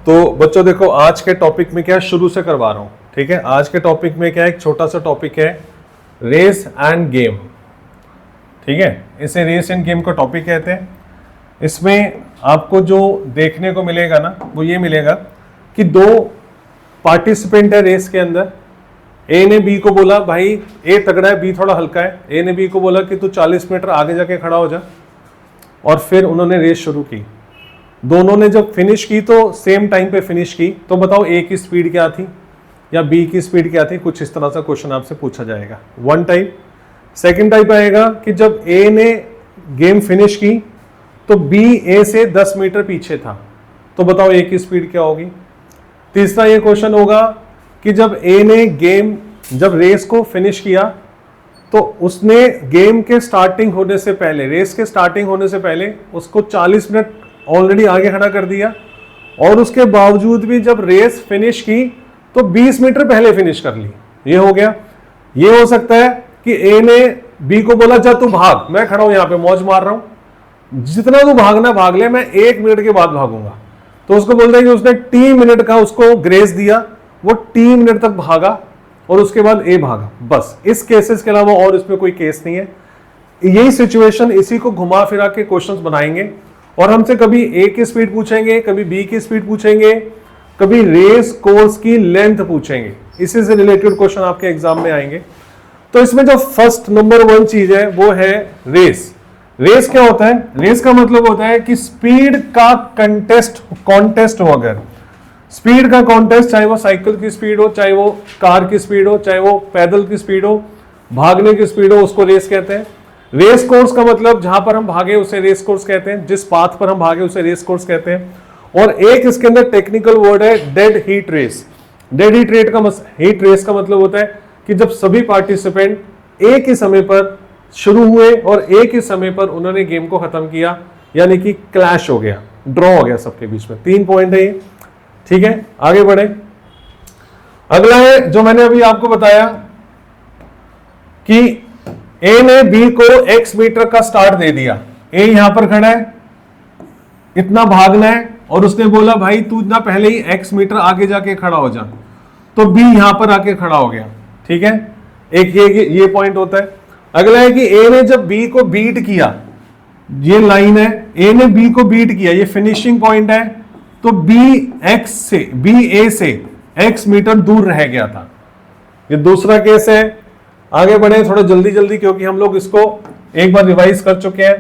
तो बच्चों देखो आज के टॉपिक में क्या शुरू से करवा रहा हूं, ठीक है। आज के टॉपिक में क्या है, एक छोटा सा टॉपिक है रेस एंड गेम, ठीक है। इसे रेस एंड गेम का टॉपिक कहते हैं। इसमें आपको जो देखने को मिलेगा ना वो ये मिलेगा कि दो पार्टिसिपेंट है रेस के अंदर। ए ने बी को बोला भाई ए तगड़ा है, बी थोड़ा हल्का है। ए ने बी को बोला कि तू 40 मीटर आगे जाके खड़ा हो जा, और फिर उन्होंने रेस शुरू की। दोनों ने जब फिनिश की तो सेम टाइम पे फिनिश की। तो बताओ ए की स्पीड क्या थी या बी की स्पीड क्या थी, कुछ इस तरह का क्वेश्चन आपसे पूछा जाएगा। One type. सेकंड टाइप आएगा कि जब ए ने गेम फिनिश की तो बी ए से 10 मीटर पीछे था, तो बताओ ए की स्पीड क्या होगी। तीसरा ये क्वेश्चन होगा कि जब ए ने जब रेस को फिनिश किया तो उसने गेम के स्टार्टिंग होने से पहले, रेस के स्टार्टिंग होने से पहले उसको 40 मिनट ऑलरेडी आगे खड़ा कर दिया, और उसके बावजूद भी जब रेस फिनिश की तो 20 मीटर पहले फिनिश कर ली। ये हो गया। ये हो सकता है कि ए ने बी को बोला जा तू भाग, मैं खड़ा हूं यहां पे मौज मार रहा हूं, जितना तू भागना भाग ले, मैं 1 मिनट के बाद भागूंगा। तो उसको बोलते हैं कि उसने 3 मिनट का उसको ग्रेस दिया, वो 3 मिनट तक भागा और उसके बाद ए भागा। बस इस केसेस के अलावा और इसमें कोई केस नहीं है। यही सिचुएशन, इसी को घुमा फिरा के क्वेश्चंस बनाएंगे, और हमसे कभी ए की स्पीड पूछेंगे, कभी बी की स्पीड पूछेंगे, कभी रेस कोर्स की लेंथ पूछेंगे। इसी से रिलेटेड क्वेश्चन आपके एग्जाम में आएंगे। तो इसमें जो फर्स्ट नंबर 1 चीज है वो है रेस। रेस क्या होता है? रेस का मतलब होता है कि स्पीड का कॉन्टेस्ट हो। अगर स्पीड का कॉन्टेस्ट, चाहे वो साइकिल की स्पीड हो, चाहे वो कार की स्पीड हो, चाहे वो पैदल की स्पीड हो, भागने की स्पीड हो, उसको रेस कहते हैं। रेस कोर्स का मतलब जहां पर हम भागे उसे रेस कोर्स कहते हैं, जिस पाथ पर हम भागे उसे रेस कोर्स कहते हैं। और एक इसके अंदर टेक्निकल वर्ड है dead heat race. Dead heat race का मतलब होता है कि जब सभी पार्टिसिपेंट एक ही समय पर शुरू हुए और एक ही समय पर उन्होंने गेम को खत्म किया, यानी कि क्लैश हो गया, ड्रॉ हो गया सबके बीच में। 3 पॉइंट है ये, ठीक है। आगे बढ़े। अगला है जो मैंने अभी आपको बताया कि ए ने बी को x मीटर का स्टार्ट दे दिया। ए यहां पर खड़ा है, इतना भागना है, और उसने बोला भाई तू इतना पहले ही x मीटर आगे जाके खड़ा हो जा, तो बी यहां पर आके खड़ा हो गया, ठीक है। एक ये पॉइंट होता है। अगला है कि ए ने जब बी को बीट किया, ये लाइन है, ए ने बी को बीट किया, ये फिनिशिंग पॉइंट है, तो बी ए से x मीटर दूर रह गया था। ये दूसरा केस है। आगे बढ़े थोड़ा जल्दी जल्दी, क्योंकि हम लोग इसको एक बार रिवाइज कर चुके हैं।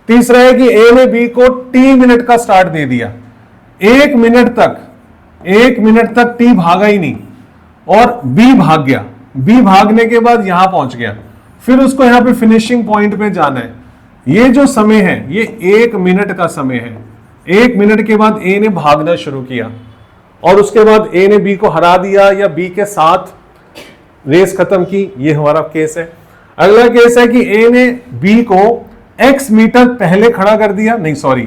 तीसरा है कि ए ने बी को t मिनट का स्टार्ट दे दिया। 1 मिनट तक टी भागा ही नहीं, और बी भाग गया। बी भागने के बाद यहां पहुंच गया, फिर उसको यहां पे फिनिशिंग पॉइंट पे जाना है। ये जो समय है ये 1 मिनट का समय है। 1 मिनट के बाद ए ने भागना शुरू किया, और उसके बाद ए ने बी को हरा दिया या बी के साथ रेस खत्म की। ये हमारा केस है। अगला केस है कि ए ने बी को x मीटर पहले खड़ा कर दिया, नहीं sorry,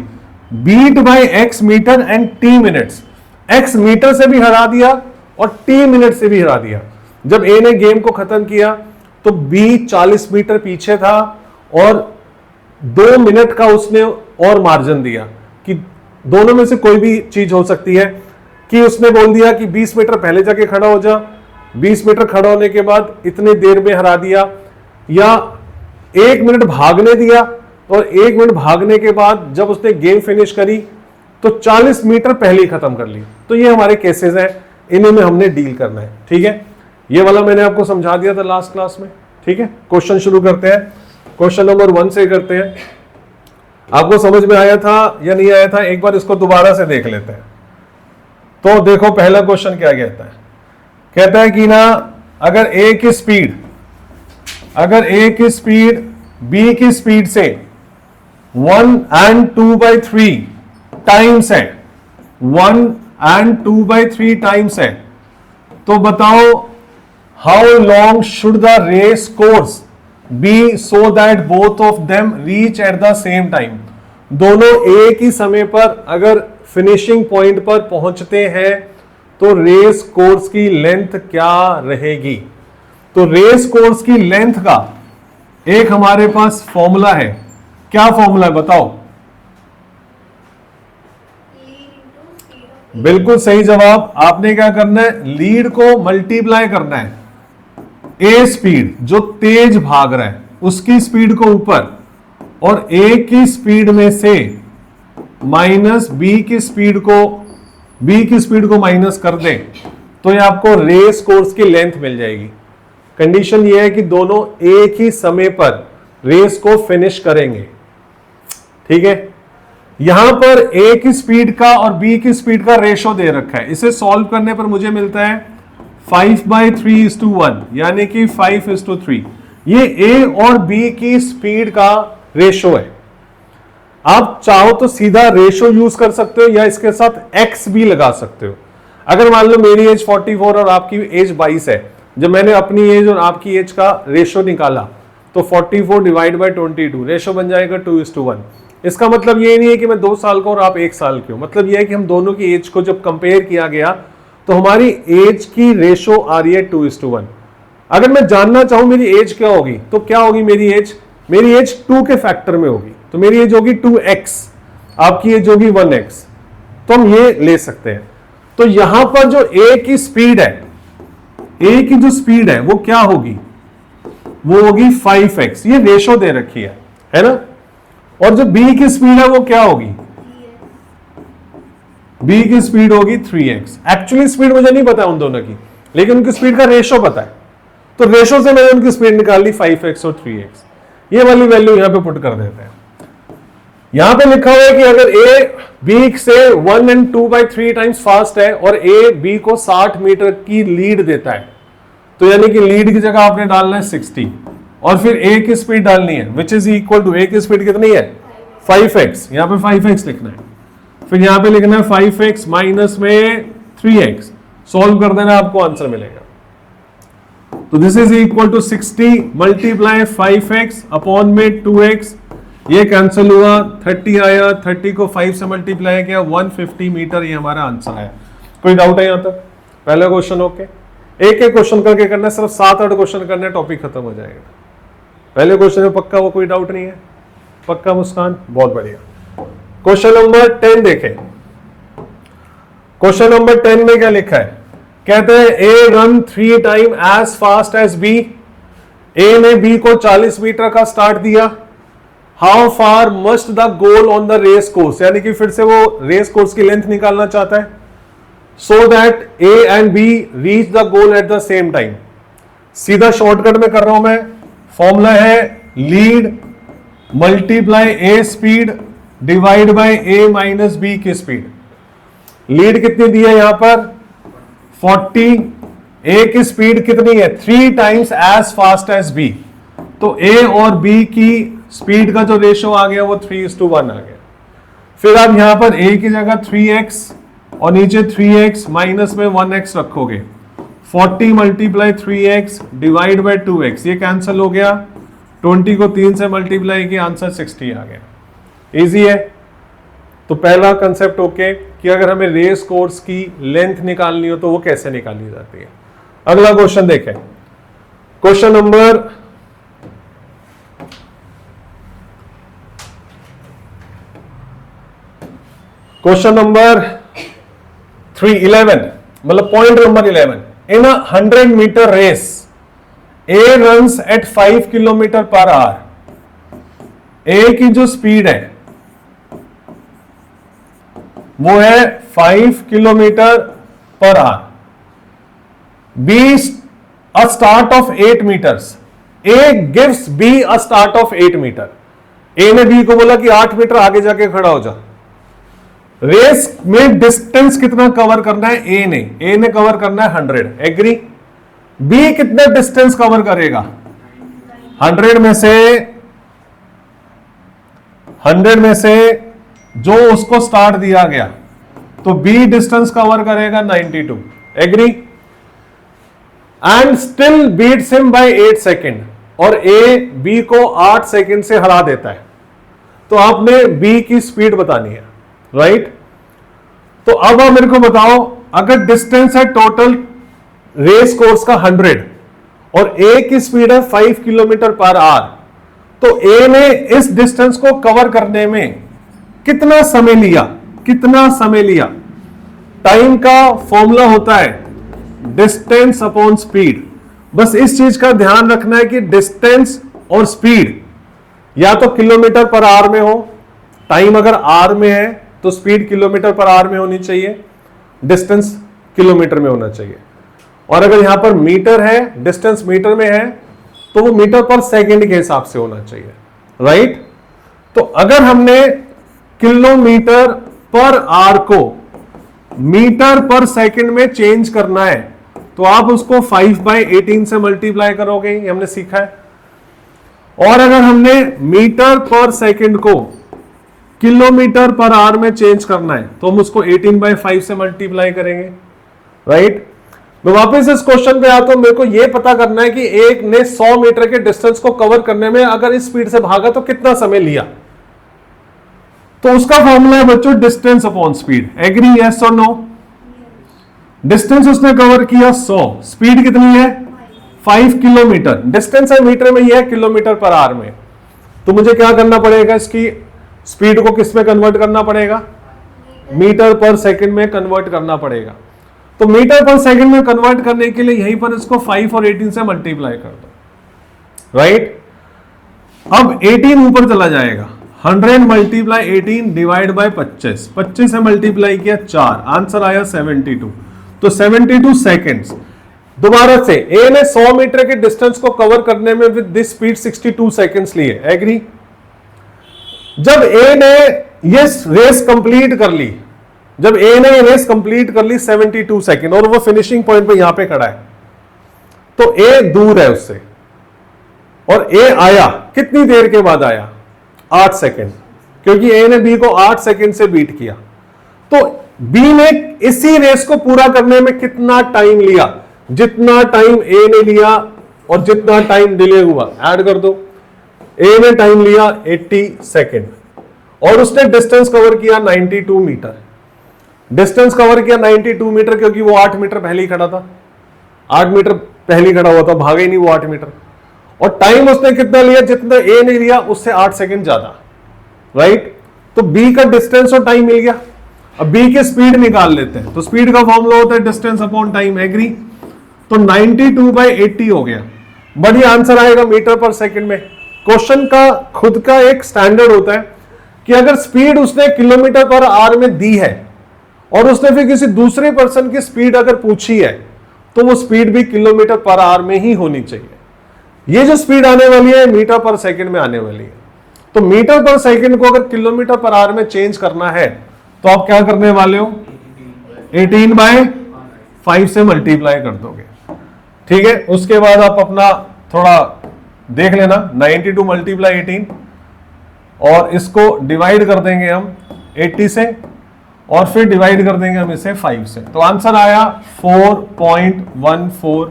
beat by x metre and t minutes. x metre से भी हरा दिया और t मिनट से भी हरा दिया। जब ए ने गेम को खत्म किया तो b 40 मीटर पीछे था, और 2 मिनट का उसने और मार्जिन दिया कि दोनों में से कोई भी चीज हो सकती है। कि उसने बोल दिया कि 20 मीटर पहले जाके खड़ा हो जा, 20 मीटर खड़ा होने के बाद इतने देर में हरा दिया, या 1 मिनट भागने दिया, और 1 मिनट भागने के बाद जब उसने गेम फिनिश करी तो 40 मीटर पहले ही खत्म कर ली। तो ये हमारे केसेस हैं, इन्हीं में हमने डील करना है, ठीक है। ये वाला मैंने आपको समझा दिया था लास्ट क्लास में, ठीक है। क्वेश्चन शुरू करते हैं। क्वेश्चन नंबर 1 से करते हैं। आपको समझ में आया था या नहीं आया था, एक बार इसको दोबारा से देख लेते हैं। तो देखो पहला क्वेश्चन क्या कहता है। कहता है कि ना अगर ए की स्पीड बी की स्पीड से 1 and 2/3 टाइम्स है, 1 and 2/3 टाइम्स है, तो बताओ how long should the race course be so that both of them reach at the same time. दोनों एक ही समय पर अगर फिनिशिंग पॉइंट पर पहुंचते हैं तो रेस कोर्स की लेंथ क्या रहेगी। तो रेस कोर्स की लेंथ का एक हमारे पास फॉर्मूला है। क्या फॉर्मूला है बताओ? बिल्कुल सही जवाब। आपने क्या करना है, लीड को मल्टीप्लाई करना है ए स्पीड, जो तेज भाग रहा है उसकी स्पीड को ऊपर, और ए की स्पीड में से माइनस बी की स्पीड को माइनस कर दें तो ये आपको रेस कोर्स की लेंथ मिल जाएगी। कंडीशन ये है कि दोनों एक ही समय पर रेस को फिनिश करेंगे। ठीक है, यहां पर ए की स्पीड का और बी की स्पीड का रेशो दे रखा है। इसे सॉल्व करने पर मुझे मिलता है 5/3:1, यानी कि 5:3। ये ए और बी की स्पीड का रेशो है। आप चाहो तो सीधा रेशो यूज कर सकते हो या इसके साथ एक्स भी लगा सकते हो। अगर मान लो मेरी एज 44 और आपकी एज 22 है, जब मैंने अपनी एज और आपकी एज का रेशो निकाला तो 44 डिवाइड बाय 22, रेशो बन जाएगा 2:1। इसका मतलब ये नहीं है कि मैं 2 साल का और आप 1 साल के हो, मतलब ये है कि हम दोनों की एज को जब कंपेयर किया गया तो हमारी एज की रेशो आ रही है 2:1। अगर मैं जानना चाहूं मेरी एज क्या होगी तो क्या होगी मेरी एज 2 के फैक्टर में होगी, तो मेरी एज होगी 2x, आपकी एज होगी 1x। तो हम ये ले सकते हैं। तो यहां पर जो ए की स्पीड है, ए की जो स्पीड है वो क्या होगी, वो होगी 5x, ये रेशो दे रखी है ना। और जो बी की स्पीड है वो क्या होगी, बी की स्पीड होगी 3x। एक्चुअली स्पीड मुझे नहीं पता उन दोनों की, लेकिन उनकी स्पीड का रेशो पता है, तो रेशो से मैंने उनकी स्पीड निकाल ली 5x और 3x। ये वाली वैल्यू यहां पे पुट कर देते हैं। यहां पे लिखा हुआ है कि अगर ए बी से 1 and 2/3 टाइम्स फास्ट है और ए बी को 60 मीटर की लीड देता है, तो यानी कि लीड की जगह आपने डालना है 60 और फिर ए की स्पीड डालनी है, विच इज इक्वल टू ए की स्पीड कितनी है 5x। यहां पे 5x लिखना है, फिर यहां पे लिखना है 5x माइनस में 3x, सॉल्व कर देना आपको आंसर मिलेगा। तो this is equal to 60 multiply 5x upon में 2x, ये कैंसिल हुआ, 30 आया, 30 को 5 से मल्टीप्लाई किया 150 मीटर, ये हमारा आंसर आया। कोई डाउट है यहां तक? पहला क्वेश्चन ओके। एक एक क्वेश्चन करके करना है, सिर्फ 7-8 क्वेश्चन करने, टॉपिक खत्म हो जाएगा। पहले क्वेश्चन में पक्का वो कोई डाउट नहीं है? पक्का मुस्कान, बहुत बढ़िया। क्वेश्चन नंबर 10 देखें। क्वेश्चन नंबर 10 में क्या लिखा है, कहते हैं A run 3 time as fast as B. A ने बी को 40 मीटर का स्टार्ट दिया। How far must the goal on the race course, यानी कि फिर से वो रेस कोर्स की लेंथ निकालना चाहता है, so that A and B reach the goal at the same time. सीधा शॉर्टकट में कर रहा हूं मैं, फॉर्मूला है lead multiply A speed divide by A minus B की स्पीड। लीड कितनी दी है यहां पर 40, ए की स्पीड कितनी है 3 times as fast as B, तो ए और बी की स्पीड का जो रेशो आ गया वो 3:1 आ गया। फिर आप यहां पर ए की जगह 3x और नीचे 3x माइनस में 1x रखोगे, 40 multiply 3x divide by 2x, ये कैंसिल हो गया, 20 को 3 से मल्टीप्लाई किया, आंसर 60 आ गया। इजी है। तो पहला कंसेप्ट ओके कि अगर हमें रेस कोर्स की लेंथ निकालनी हो तो वो कैसे निकाली जाती है। अगला क्वेश्चन देखें, क्वेश्चन नंबर 11, मतलब point number 11। In 100 metre race A runs at 5 kilometre per hour. A की जो स्पीड है वो है 5 kilometre per hour. B a start of 8 metres. A gives B a start of 8 metre. A ने B को बोला कि 8 मीटर आगे जाके खड़ा हो जा। रेस में डिस्टेंस कितना कवर करना है ए ने कवर करना है 100, एग्री। बी कितना डिस्टेंस कवर करेगा 100 में से जो उसको स्टार्ट दिया गया, तो बी डिस्टेंस कवर करेगा 92, agree. And still beats him by 8 second, और ए बी को 8 सेकेंड से हरा देता है। तो आपने बी की स्पीड बतानी है, राइट। तो अब आप मेरे को बताओ, अगर डिस्टेंस है टोटल रेस कोर्स का 100 और ए की स्पीड है 5 किलोमीटर पर आवर, तो ए ने इस डिस्टेंस को कवर करने में कितना समय लिया टाइम का फॉर्मूला होता है डिस्टेंस अपॉन स्पीड। बस इस चीज का ध्यान रखना है कि डिस्टेंस और स्पीड या तो किलोमीटर पर आवर में हो, टाइम अगर आवर में है तो स्पीड किलोमीटर पर आवर में होनी चाहिए, डिस्टेंस किलोमीटर में होना चाहिए। और अगर यहां पर मीटर है, डिस्टेंस मीटर में है, तो वो मीटर पर सेकंड के हिसाब से होना चाहिए, राइट। तो अगर हमने किलोमीटर पर आवर को मीटर पर सेकंड में चेंज करना है तो आप उसको 5/18 से मल्टीप्लाई करोगे, ये हमने सीखा है। और अगर हमने मीटर पर सेकंड को किलोमीटर पर आवर में चेंज करना है तो हम उसको 18/5 से मल्टीप्लाई करेंगे, राइट। मैं वापस इस क्वेश्चन पे आता हूं। मेरे को यह पता करना है कि एक ने 100 मीटर के डिस्टेंस को कवर करने में अगर इस स्पीड से भागा तो कितना समय लिया। तो उसका फॉर्मूला है बच्चों distance upon speed. Agree, yes और नो? डिस्टेंस उसने कवर किया 100, स्पीड कितनी है 5 किलोमीटर। डिस्टेंस है मीटर में, यह है किलोमीटर पर आवर में। तो मुझे क्या करना पड़ेगा, इसकी स्पीड को किस में कन्वर्ट करना पड़ेगा, मीटर पर सेकंड में कन्वर्ट करना पड़ेगा। तो मीटर पर सेकंड में कन्वर्ट करने के लिए यहीं पर इसको 5 और 18 से मल्टीप्लाई कर दो, राइट। अब 18 ऊपर चला जाएगा, 100 मल्टीप्लाई 18 डिवाइड बाय 25, 25 से मल्टीप्लाई किया 4, आंसर आया 72। तो 72 सेकेंड्स। दोबारा से ए ने 100 मीटर के डिस्टेंस को कवर करने में विद दिस स्पीड 62 सेकेंड्स लिए, एग्री। जब ए ने ये रेस कंप्लीट कर ली, जब ए ने ये रेस कंप्लीट कर ली 72 सेकेंड और वो फिनिशिंग पॉइंट पे यहां पे खड़ा है, तो ए दूर है उससे और ए आया कितनी देर के बाद आया, 8 सेकेंड, क्योंकि ए ने बी को 8 सेकेंड से बीट किया। तो बी ने इसी रेस को पूरा करने में कितना टाइम लिया, जितना टाइम ए ने लिया और जितना टाइम डिले हुआ ऐड कर दो। ए ने टाइम लिया 80 सेकेंड और उसने डिस्टेंस कवर किया 92 मीटर। डिस्टेंस कवर किया 92 मीटर क्योंकि वो 8 मीटर पहले ही खड़ा था, 8 मीटर पहले ही खड़ा हुआ था, भागा ही नहीं वो 8 मीटर। और टाइम उसने कितना लिया, जितना ए ने लिया उससे 8 सेकेंड ज्यादा, राइट। तो बी का डिस्टेंस और टाइम मिल गया। अब बी की स्पीड निकाल लेते हैं। तो स्पीड का फॉर्मूला होता है डिस्टेंस अपॉन टाइम, एग्री। तो 92/80 हो गया, बढ़िया आंसर आएगा मीटर पर सेकंड में। क्वेश्चन का खुद का एक स्टैंडर्ड होता है कि अगर स्पीड उसने किलोमीटर पर आवर में दी है और उसने फिर किसी दूसरे पर्सन की स्पीड अगर पूछी है तो वो स्पीड भी किलोमीटर पर आवर में ही होनी चाहिए। ये जो स्पीड आने वाली है मीटर पर सेकंड में आने वाली है। तो मीटर पर सेकंड को अगर किलोमीटर पर आवर में चेंज करना है तो आप क्या करने वाले हो, 18/5 से मल्टीप्लाई कर दोगे, ठीक है। उसके बाद आप अपना थोड़ा देख लेना, 92 मल्टीप्लाई 18 और इसको डिवाइड कर देंगे हम 80 से और फिर डिवाइड कर देंगे हम इसे 5 से। तो आंसर आया 4.14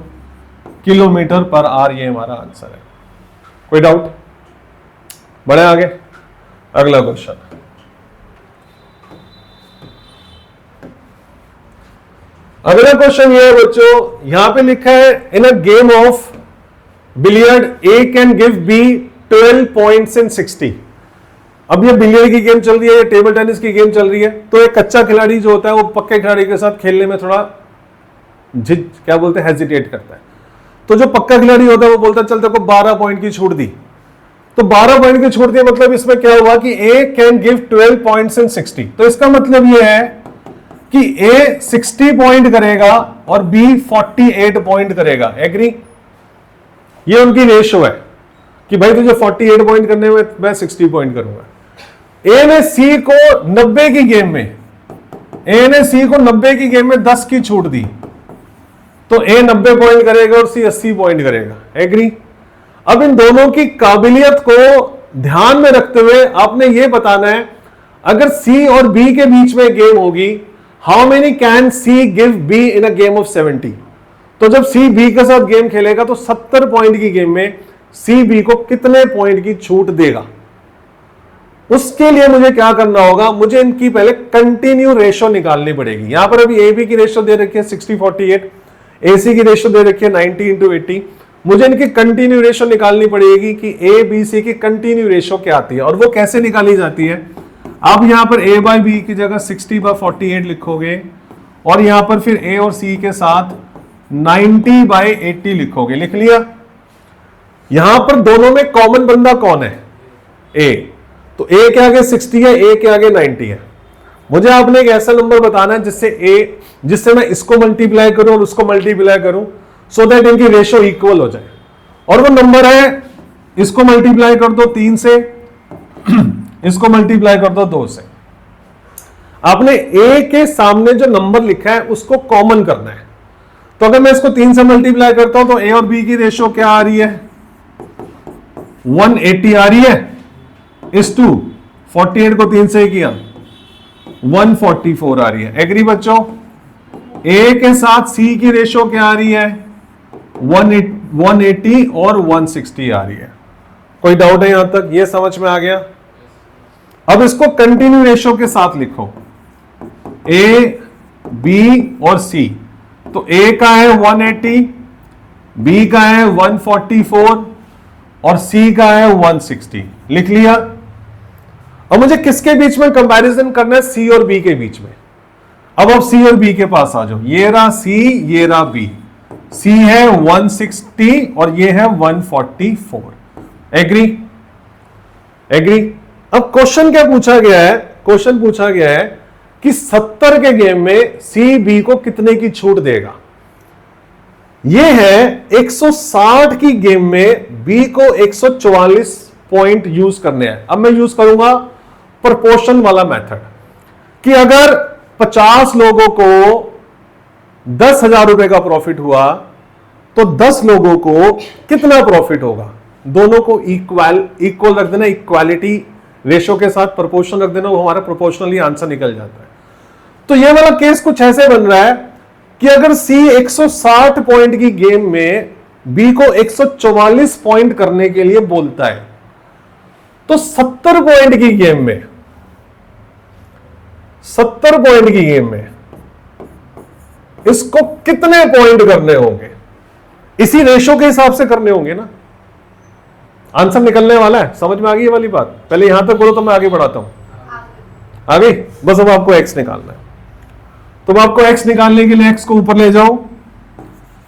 किलोमीटर पर आवर, ये हमारा आंसर है। कोई डाउट? बढ़े आगे, अगला क्वेश्चन। अगला क्वेश्चन ये है बच्चों, यहां पे लिखा है in a game of billiard A can give B 12 points in 60। अब ये बिलियर्ड की गेम चल रही है, ये टेबल टेनिस की गेम चल रही है। तो एक कच्चा खिलाड़ी जो होता है वो पक्के खिलाड़ी के साथ खेलने में थोड़ा क्या बोलते हैं, हेजिटेट करता है। तो जो पक्का खिलाड़ी होता है वो बोलता है चल तेरे को 12 पॉइंट की छूट दी। तो 12 पॉइंट की छूट दी मतलब इसमें क्या हुआ कि ए कैन गिव 12 पॉइंट्स इन 60। तो इसका मतलब ये है कि ए 60 पॉइंट करेगा और बी 48 पॉइंट करेगा, एग्री। ये उनकी रेशो है कि भाई तुझे 48 पॉइंट करने में मैं 60 पॉइंट करूंगा। ए ने सी को 90 की गेम में, ए ने सी को 90 की गेम में 10 की छूट दी, तो ए 90 पॉइंट करेगा और सी 80 पॉइंट करेगा, एग्री। अब इन दोनों की काबिलियत को ध्यान में रखते हुए आपने यह बताना है, अगर सी और बी के बीच में गेम होगी, how many can see give be in a game of 70। तो जब सी बी के साथ गेम खेलेगा तो 70 पॉइंट की गेम में सी बी को कितने पॉइंट की छूट देगा। उसके लिए मुझे क्या करना होगा, मुझे इनकी पहले कंटिन्यू रेशो निकालनी पड़ेगी। यहां पर अभी ए बी की रेशो दे रखी है 60/48, ए सी की रेशो दे रखी है 90/80। मुझे इनकी कंटिन्यू रेशो निकालनी पड़ेगी कि ए बी सी की कंटिन्यू रेशो क्या आती है। और वो कैसे निकाली जाती है, आप यहां पर a/b की जगह 60/48 लिखोगे और यहां पर फिर ए और सी के साथ 90/80 लिखोगे। लिख लिया। यहां पर दोनों में कॉमन बंदा कौन है? ए। तो ए के आगे 60 है, ए के आगे 90 है। मुझे आपने एक ऐसा नंबर बताना है जिससे मैं इसको मल्टीप्लाई करूं और उसको मल्टीप्लाई करूं, सो दैट इनकी रेशियो इक्वल हो जाए। और वो नंबर है, इसको मल्टीप्लाई कर दो 3 से, इसको मल्टीप्लाई कर दो 2 से। आपने ए के सामने जो नंबर लिखा है उसको कॉमन करना है। तो अगर मैं इसको 3 से मल्टीप्लाई करता हूं तो ए और बी की रेशियो क्या आ रही है? 180 आ रही है। इस टू 48 को 3 से किया 144 आ रही है। एग्री बच्चों? ए के साथ सी की रेशियो क्या आ रही है? 180 और 160 आ रही है। कोई डाउट है यहां तक? ये समझ में आ गया? अब इसको कंटिन्यू रेशियो के साथ लिखो, ए, बी और सी। तो ए का है 180, बी का है 144 और सी का है 160। लिख लिया। अब मुझे किसके बीच में कंपैरिजन करना है? सी और बी के बीच में। अब आप सी और बी के पास आ जाओ। ये रहा सी, ये रहा बी। सी है 160 और ये है 144। एग्री? एग्री? अब क्वेश्चन क्या पूछा गया है? क्वेश्चन पूछा गया है कि 70 के गेम में सी बी को कितने की छूट देगा। यह है 160 की गेम में बी को 144 पॉइंट यूज करने हैं। अब मैं यूज करूंगा प्रोपोर्शन वाला मेथड कि अगर 50 लोगों को 10,000 रुपए का प्रॉफिट हुआ तो 10 लोगों को कितना प्रॉफिट होगा? दोनों को इक्वल रख देना, इक्वालिटी रेशियो के साथ प्रोपोर्शन रख देना, वो हमारा प्रोपोर्शनली आंसर निकल जाता है। तो ये वाला केस कुछ ऐसे बन रहा है कि अगर सी 160 पॉइंट की गेम में बी को 144 पॉइंट करने के लिए बोलता है, तो 70 पॉइंट की गेम में 70 पॉइंट की गेम में इसको कितने पॉइंट करने होंगे? इसी रेशियो के हिसाब से करने होंगे ना। आंसर निकलने वाला है। समझ में आ गई ये वाली बात? पहले यहां तक बोलो तो मैं आगे बढ़ाता हूं। आगे बस अब आपको एक्स निकालना है। तो आपको एक्स निकालने के लिए एक्स को ऊपर ले जाओ,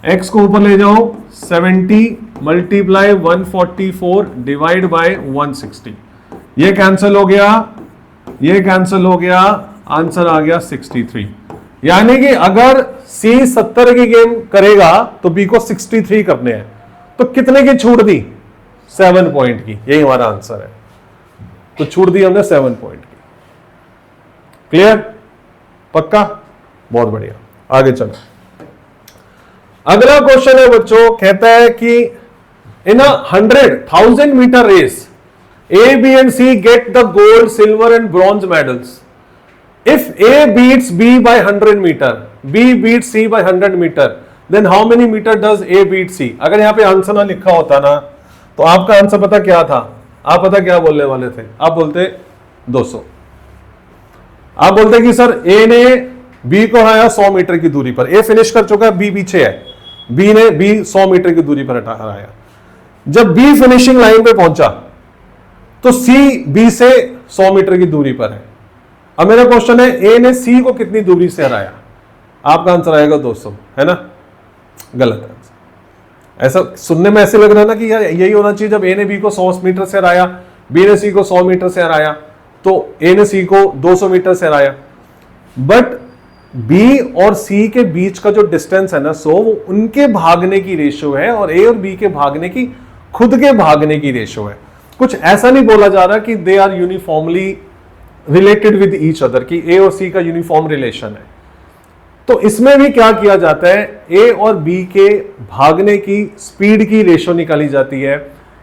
एक्स को ऊपर ले जाओ। 70 मल्टीप्लाई 144 डिवाइड बाय 160। ये कैंसिल हो गया, ये कैंसिल हो गया, आंसर आ गया 63। यानी कि अगर सी 70 की गेम करेगा तो बी को 63 करने हैं। तो कितने की छूट दी? 7 पॉइंट की। यही हमारा आंसर है। तो छूट दी हमने 7 पॉइंट की। क्लियर? पक्का? बहुत बढ़िया। आगे चलो। अगला क्वेश्चन है बच्चों, कहता है कि in 100,000 metre race A, B and C get the gold, silver and bronze medals. If A beats B by 100 meter, B beats C by 100 meter, then how many meter does A beat C? अगर यहाँ पे answer ना लिखा होता ना तो आपका answer पता क्या था? आप पता क्या बोलने वाले थे? आप बोलते 200। आप बोलते कि सर A ने B को हराया 100 मीटर की दूरी पर। A फिनिश कर चुका है, B पीछे है। B ने B 100 मीटर की दूरी पर हराया। जब B फिनिशिंग लाइन पे पहुंचा तो C B से 100 मीटर की दूरी पर है। अब मेरा क्वेश्चन है A ने C को कितनी दूरी से हराया? आपका आंसर आएगा 200, है ना? गलत आंसर। ऐसा सुनने में ऐसे लग रहा है ना कि यार यही होना चाहिए, जब A ने B को 100 मीटर से हराया, B ने C को 100 मीटर से हराया, तो A ने C को 200 मीटर से हराया। बट B और C के बीच का जो डिस्टेंस है ना 100, वो उनके भागने की रेशियो है और A और B के भागने की खुद के भागने की रेशियो है। कुछ ऐसा नहीं बोला जा रहा कि they are uniformly related with each other, कि ए और सी का यूनिफॉर्म रिलेशन है। तो इसमें भी क्या किया जाता है, ए और बी के भागने की स्पीड की रेशियो निकाली जाती है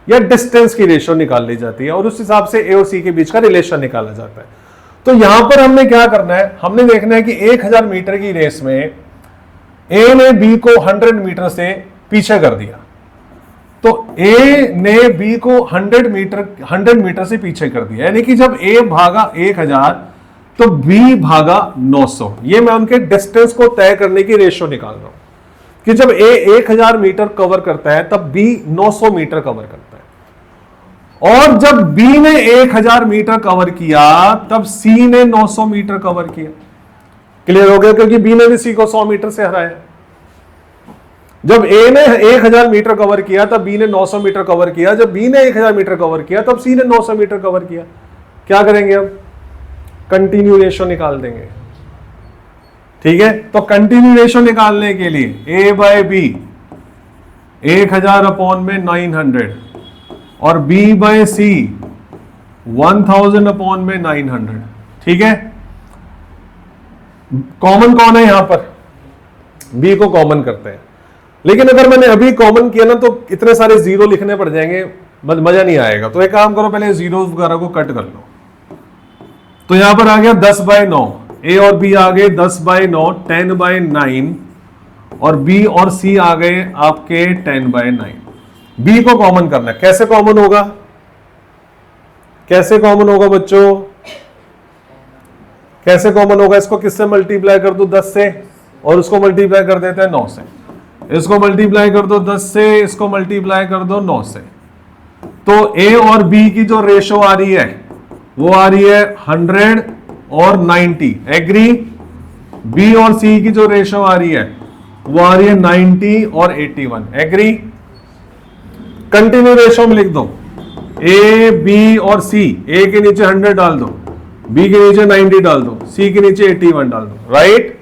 या डिस्टेंस की रेशियो निकाली जाती है और उस हिसाब से ए और सी के बीच का रिलेशन निकाला जाता है। तो यहां पर हमने क्या करना है, हमने देखना है कि 1000 मीटर की रेस में ए ने बी को 100 मीटर से पीछे कर दिया, तो A ने B को 100 मीटर से पीछे कर दिया। यानी कि जब A भागा 1000 तो B भागा 900। ये मैं उनके डिस्टेंस को तय करने की रेशियो निकाल रहा हूं कि जब A 1000 मीटर कवर करता है तब B 900 मीटर कवर करता है, और जब B ने 1000 मीटर कवर किया तब C ने 900 मीटर कवर किया। क्लियर हो गया, क्योंकि बी ने भी सी को 100 मीटर से हराया। जब ए ने 1000 मीटर कवर किया तब बी ने 900 मीटर कवर किया, जब बी ने 1000 मीटर कवर किया तब सी ने 900 मीटर कवर किया। क्या करेंगे अब? कंटिन्यू रेशो निकाल देंगे। ठीक है, तो कंटिन्यू रेशो निकालने के लिए ए बाय बी 1000 अपॉन में 900 और बी बाय सी 1000 अपॉन में 900। ठीक है, कॉमन कौन है यहां पर? बी को कॉमन करते हैं। लेकिन अगर मैंने अभी कॉमन किया ना तो इतने सारे जीरो लिखने पड़ जाएंगे, मजा नहीं आएगा। तो एक काम करो, पहले जीरो वगैरह को कट कर लो। तो यहां पर आ गया 10/9, ए और बी आ गए 10/9, 10/9 और बी और सी आ गए आपके 10/9। बी को कॉमन करना है। कैसे कॉमन होगा? कैसे कॉमन होगा बच्चों? कैसे कॉमन होगा? इसको किससे मल्टीप्लाई कर दो? 10 से, और उसको मल्टीप्लाई कर देते हैं 9 से। इसको मल्टीप्लाई कर दो 10 से, इसको मल्टीप्लाई कर दो 9 से। तो ए और बी की जो रेशो आ रही है वो आ रही है 100 और 90। एग्री? बी और सी की जो रेशो आ रही है वो आ रही है 90 और 81। एग्री? कंटिन्यू रेशो में लिख दो ए बी और सी। ए के नीचे 100 डाल दो, बी के नीचे 90 डाल दो, सी के नीचे 81 डाल दो। राइट?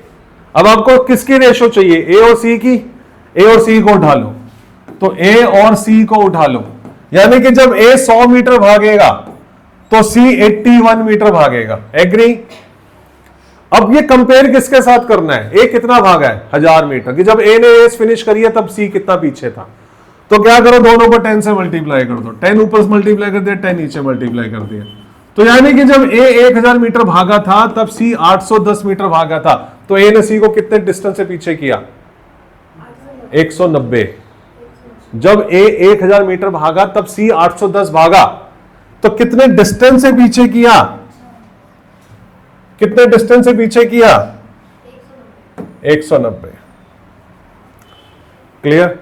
अब आपको किसकी रेशो चाहिए? ए और सी की। ए और सी को उठा लो, तो ए और सी को उठा लो, यानी कि जब ए 100 मीटर भागेगा तो सी 81 मीटर भागेगा। एग्री? अब ये कंपेयर किसके साथ करना है? ए कितना भागा है? 1000 मीटर की। जब ए ने रेस फिनिश करी है तब सी कितना पीछे था? तो क्या करो, दोनों को 10 से मल्टीप्लाई कर दो। 10 ऊपर से मल्टीप्लाई कर दिया, 10 नीचे मल्टीप्लाई कर दिया। तो यानी कि जब ए 1000 मीटर भागा था तब सी 810 मीटर भागा था। तो ए ने सी को कितने डिस्टेंस से पीछे किया? 190। जब ए 1000 मीटर भागा तब सी 810 भागा, तो कितने डिस्टेंस से पीछे किया? कितने डिस्टेंस से पीछे किया? 190। क्लियर?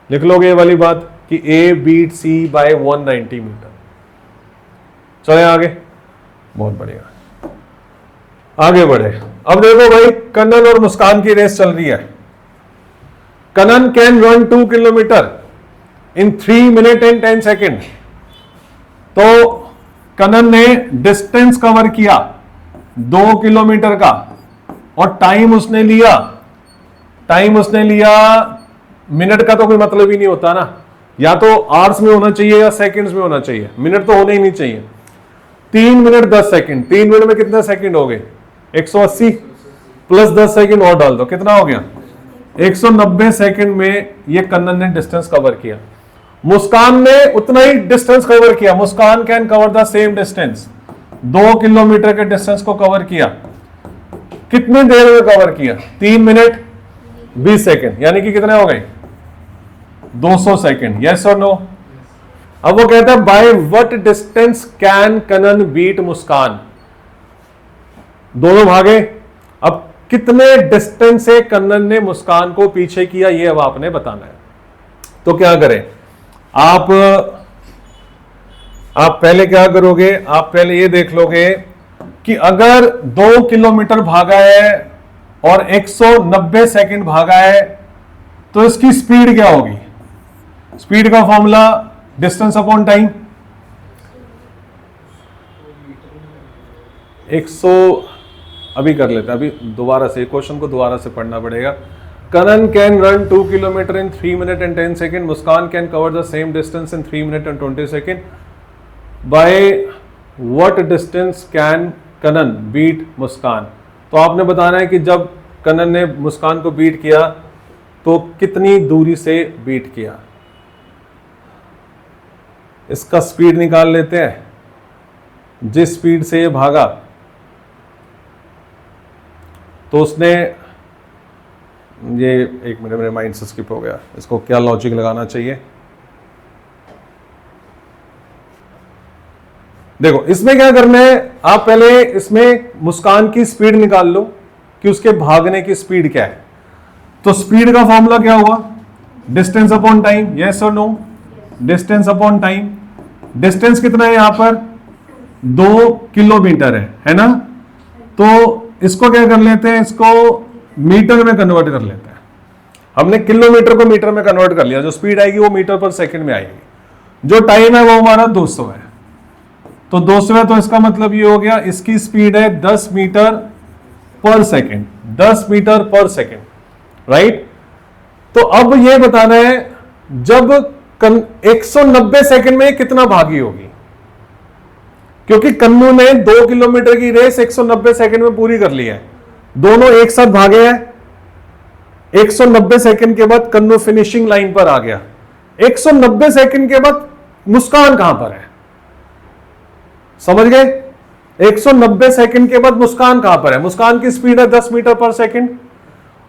लिख लोगे ये वाली बात कि ए बीट सी बाय 190 मीटर। चले आगे। बहुत बढ़िया, आगे बढ़े। अब देखो भाई, कन्नन और मुस्कान की रेस चल रही है। Kannan can run 2 kilometre in 3 minute and 10 second. तो कन्नन ने डिस्टेंस कवर किया 2 किलोमीटर का, और टाइम उसने लिया मिनट का तो कोई मतलब ही नहीं होता ना, या तो आवर्स में होना चाहिए या सेकंड्स में होना चाहिए, मिनट तो होने ही नहीं चाहिए। 3 मिनट 10 सेकंड, 3 मिनट में कितने सेकंड हो गए? 180 प्लस 10 सेकंड और डाल दो, कितना हो गया? 190 सेकंड में ये कन्नन ने डिस्टेंस कवर किया। मुस्कान ने उतना ही डिस्टेंस कवर किया। Muskan can cover the same distance, 2 kilometre के डिस्टेंस को कवर किया। कितनी देर में कवर किया? 3 मिनट 20 सेकंड, यानी कि कितने हो गए? 200 सेकंड। यस और नो? अब वो कहता है by what distance can Kannan beat Muskan. दोनों भागे, अब कितने डिस्टेंस से कन्नन ने मुस्कान को पीछे किया, ये अब आपने बताना है। तो क्या करें आप पहले क्या करोगे? आप पहले ये देख लोगे कि अगर 2 किलोमीटर भागा है और 190 सेकंड भागा है तो इसकी स्पीड क्या होगी? स्पीड का फॉर्मूला डिस्टेंस अपॉन टाइम। 100 अभी कर लेते हैं, अभी दोबारा से क्वेश्चन को दोबारा से पढ़ना पड़ेगा। Kannan can run 2 kilometre in 3 minute and 10 second. Muskan can cover the same distance in 3 minute and 20 second. By what distance can Kannan beat Muskan. तो आपने बताना है कि जब कन्नन ने मुस्कान को बीट किया तो कितनी दूरी से बीट किया। इसका स्पीड निकाल लेते हैं। जिस स्पीड से ये भागा तो उसने, ये एक मिनट मेरे माइंड से स्किप हो गया, इसको क्या लॉजिक लगाना चाहिए? देखो इसमें क्या करना है, आप पहले इसमें मुस्कान की स्पीड निकाल लो कि उसके भागने की स्पीड क्या है। तो स्पीड का फॉर्मूला क्या हुआ? Distance upon time. यस और no? Distance upon time. Distance कितना है यहां पर? 2 किलोमीटर है ना? तो इसको क्या कर लेते हैं, इसको मीटर में कन्वर्ट कर लेते हैं। हमने किलोमीटर को मीटर में कन्वर्ट कर लिया, जो स्पीड आएगी वो मीटर पर सेकंड में आएगी। जो टाइम है वो हमारा 200 है, तो 200 है, तो इसका मतलब ये हो गया इसकी स्पीड है 10 मीटर पर सेकंड, 10 मीटर पर सेकंड, राइट। तो अब ये बताना है जब 190 सेकंड में कितना भागी होगी, क्योंकि कन्नू ने 2 किलोमीटर की रेस 190 सेकंड में पूरी कर ली है, दोनों एक साथ भागे हैं। 190 सेकंड के बाद कन्नू फिनिशिंग लाइन पर आ गया। 190 सेकंड के बाद मुस्कान कहां पर है, समझ गए? 190 सेकंड के बाद मुस्कान कहां पर है? मुस्कान की स्पीड है 10 मीटर पर सेकंड,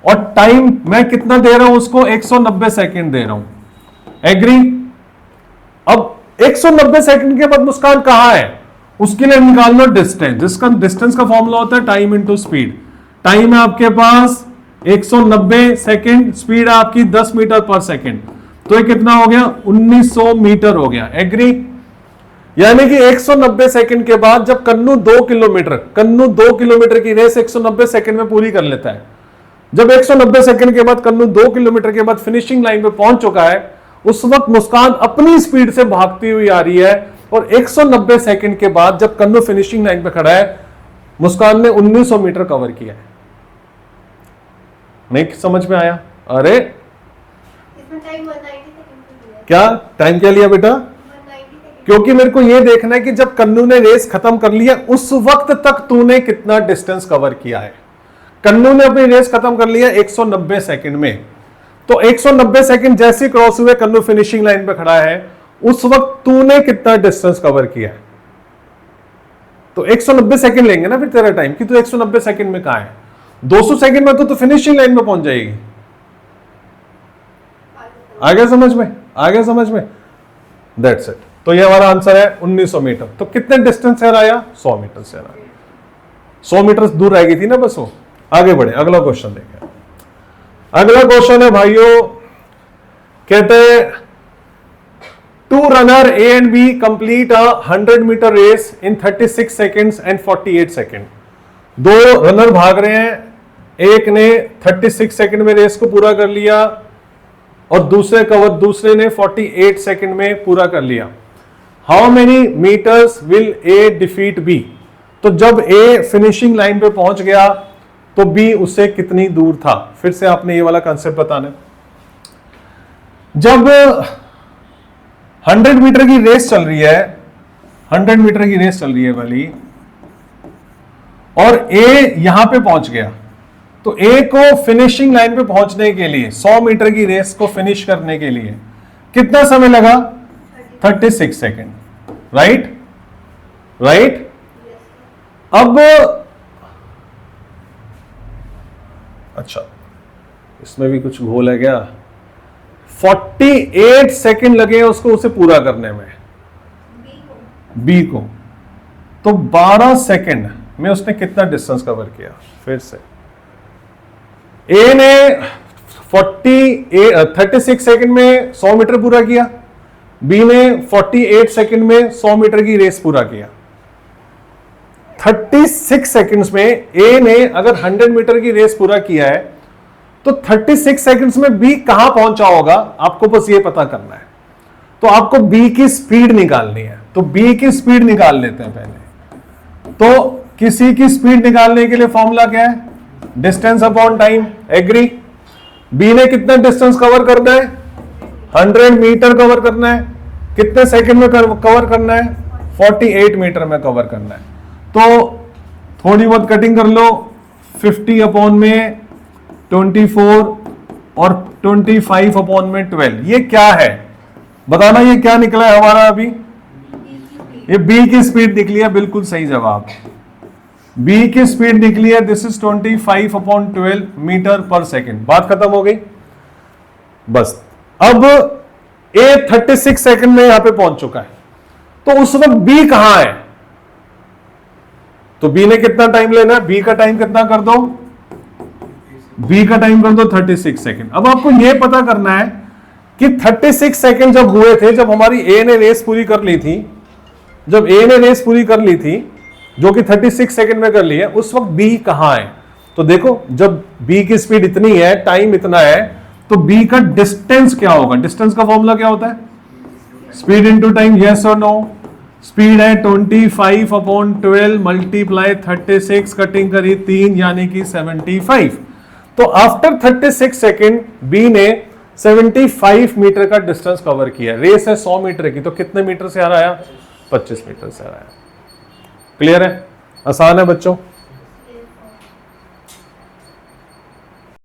और टाइम मैं कितना दे रहा हूं उसको, 190 सेकंड दे रहा हूं, एग्री। अब 190 सेकंड के बाद मुस्कान कहां है, उसके लिए निकाल लो डिस्टेंस, जिसका डिस्टेंस का फॉर्मूला होता है टाइम इनटू स्पीड। टाइम है आपके पास 190 सेकंड, स्पीड है आपकी 10 मीटर पर सेकंड, तो ये कितना हो गया, 1900 मीटर हो गया, एग्री। यानी कि 190 सेकंड के बाद जब कन्नू 2 किलोमीटर की रेस 190 सेकंड में पूरी कर लेता है, जब 190 सेकंड के बाद कन्नू 2 किलोमीटर के बाद फिनिशिंग लाइन पे पहुंच चुका है, उस वक्त मुस्कान अपनी स्पीड से भागती हुई आ रही है, और 190 सेकंड के बाद जब कन्नू फिनिशिंग लाइन पे खड़ा है, मुस्कान ने 1900 मीटर कवर किया है। नहीं समझ में आया? अरे इसमें टाइम 190 सेकंड क्या टाइम क्या लिया बेटा? 190 सेकंड। क्योंकि मेरे को यह देखना है कि जब कन्नू ने रेस खत्म कर लिया उस वक्त तक तूने कितना डिस्टेंस कवर किया है। कन्नू ने अपनी रेस खत्म कर लिया 190 सेकंड में, तो 190 सेकंड जैसे क्रॉस हुए कन्नू फिनिशिंग लाइन पे खड़ा है, उस वक्त तूने कितना डिस्टेंस कवर किया है। तो 190 सेकंड लेंगे ना फिर तेरा टाइम कि तू 190 सेकंड में कहां है। 200 सेकंड में तो फिनिशिंग लाइन में पहुंच जाएगी। आ गया समझ में? आ गया समझ में? That's it. तो ये हमारा आंसर है 1900 मीटर। तो कितने डिस्टेंस से आया? 100 मीटर से आया। 100 मीटर दूर रह गई थी ना बस वो। आगे बढ़े, अगला क्वेश्चन देखें। अगला क्वेश्चन है भाइयों, कहते हैं two runner A and B complete a 100 metre race in 36 seconds and 48 second. दो रनर भाग रहे हैं, एक ने 36 सेकेंड में रेस को पूरा कर लिया और दूसरे ने 48 सेकेंड में पूरा कर लिया। How many metres will A defeat B? तो जब ए फिनिशिंग लाइन पे पहुंच गया तो बी उससे कितनी दूर था? फिर से आपने ये वाला कंसेप्ट बताना है। जब 100 मीटर की रेस चल रही है, 100 मीटर की रेस चल रही है वाली, और ए यहां पे पहुंच गया, तो ए को फिनिशिंग लाइन पे पहुंचने के लिए 100 मीटर की रेस को फिनिश करने के लिए कितना समय लगा? 36 सेकेंड, राइट राइट। अब अच्छा, इसमें भी कुछ घोल है क्या? 48 सेकेंड लगे उसको उसे पूरा करने में, बी को। तो 12 सेकेंड में उसने कितना डिस्टेंस कवर किया? फिर से ए ने 36 सेकेंड में 100 मीटर पूरा किया, बी ने 48 सेकेंड में 100 मीटर की रेस पूरा किया। 36 सेकेंड्स में ए ने अगर 100 मीटर की रेस पूरा किया है तो 36 सेकेंड्स में बी कहां पहुंचा होगा, आपको बस ये पता करना है। तो आपको बी की स्पीड निकालनी है, तो बी की स्पीड निकाल लेते हैं पहले। तो किसी की स्पीड निकालने के लिए फॉर्मूला क्या है? Distance upon time, agree. B ने कितना डिस्टेंस कवर करना है? 100 मीटर कवर करना है। कितने सेकंड में कवर करना है? 48 मीटर में कवर करना है। तो थोड़ी बहुत कटिंग कर लो, 50 अपॉन में 24 और 25 अपॉन में 12। ये क्या है बताना, ये क्या निकला है हमारा अभी? ये बी की स्पीड निकली है, बिल्कुल सही जवाब। बी की स्पीड निकली है, दिस इज 25 अपॉन 12 मीटर पर सेकेंड। बात खत्म हो गई बस। अब ए 36 सेकेंड में यहां पे पहुंच चुका है, तो उस वक्त बी कहां है? तो बी ने कितना टाइम लेना है? बी का टाइम कितना कर दो? बी का टाइम कर दो 36 सेकेंड। अब आपको यह पता करना है कि 36 सेकेंड जब हुए थे, जब हमारी ए ने रेस पूरी कर ली थी, जब ए ने रेस पूरी कर ली थी, जो कि 36 सेकंड में कर ली है, उस वक्त बी कहां है? तो देखो जब बी की स्पीड इतनी है, टाइम इतना है, तो बी का डिस्टेंस क्या होगा? डिस्टेंस का फॉर्मूला क्या होता है? स्पीड इनटू टाइम, यस और नो? स्पीड है 25/12 मल्टीप्लाई 36, कटिंग करी 3 यानी कि 75। तो आफ्टर 36 सेकेंड बी ने 75 मीटर का डिस्टेंस कवर किया। रेस है 100 मीटर की, तो कितने मीटर से आ रहा है? 25 मीटर से आ रहा है। क्लियर है? आसान है बच्चों?